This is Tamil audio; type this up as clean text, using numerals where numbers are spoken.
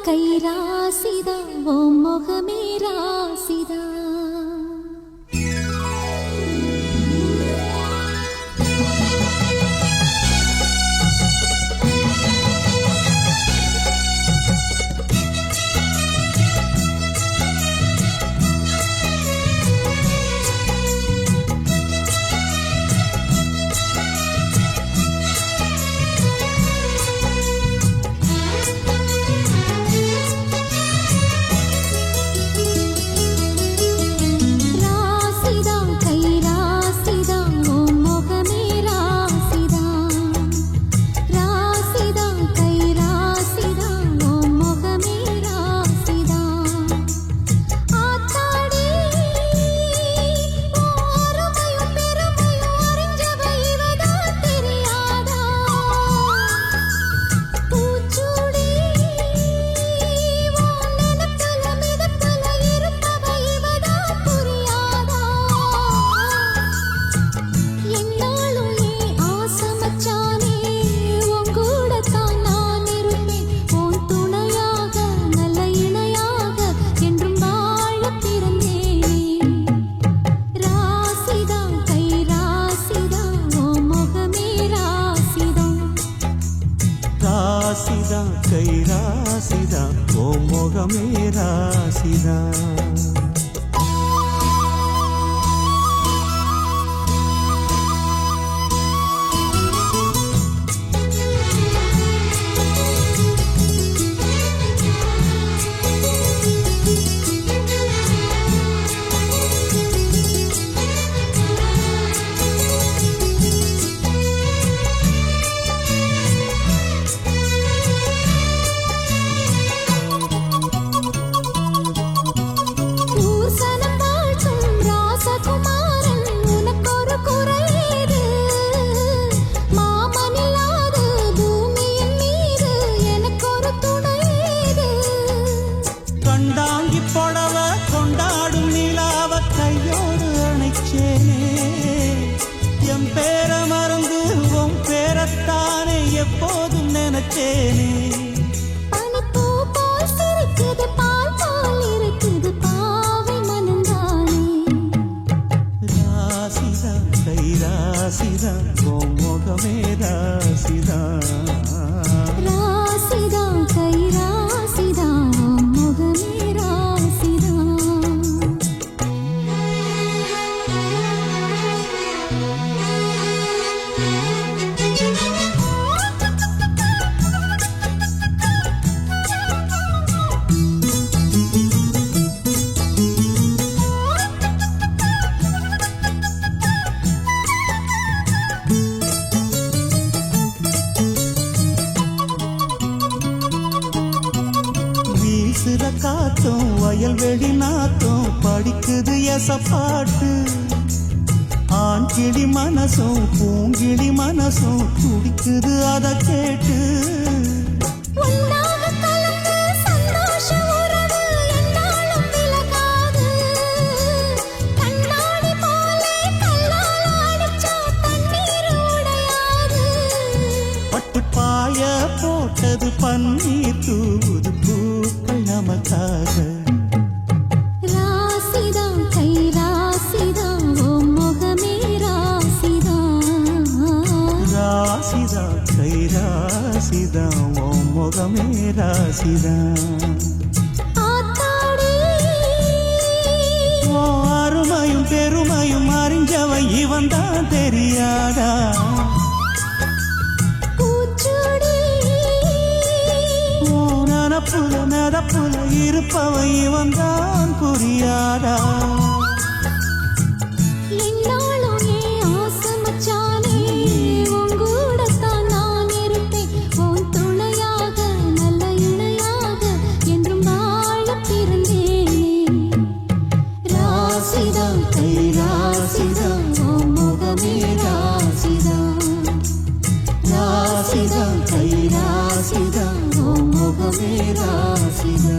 கை ராசிதா ஓ முகமே ராசிதா. ராசிதா கை ராசிதா ஓ முகமே ராசிதா. கண்டாங்கி புடவ கொண்டாடும் நிலாவ கையோடு அணைச்சேனே, என் பேர மறந்து உன் பேரத்தானே எப்போதும் நினைச்சேனே. பனிப்பூ போல் சிரிக்குது பால் போல் இருக்குது பாவை மனந்தானே. ராசிதா கை ராசிதா ஓ முகமே ராசிதா. ராசிதா கை ராசிதா ஓ முகமே ராசிதா. வீசுற காத்தும் வயல்வெளி நாத்தும் படிக்குது எசப்பாட்டு. ஆண் கிளி மனசும் பூங்கிளி மனசும் துடிக்குது அதை கேட்டு. பட்டுப்பாய போட்டது பன்னீர் தூது பூக்கள் நமக்காக. ராசிதா கை ராசிதா ஓ முகமே ராசிதா. ராசிதா கை ராசிதா ஓ முகமே ராசிதா. ஓ அருமையும் பெருமையும் அறிஞ்சவன் இவன் தான் தெரியாதா. நனப்புல நடப்புல இருப்பவன் இவன் தான் புரியாதா. என்னாலும் ஏன் ஆசை மச்சானே, உன் கூடத்தான் நான் இருப்பேன். உன் துணையாக நல்ல இணையாக என்றும் வாழ பிறந்தேனே. ராசிதா கை ராசிதா ஓ முகமே ராசிதா. ராசிதா கை ராசிதா ஓ முகமே ராசிதா.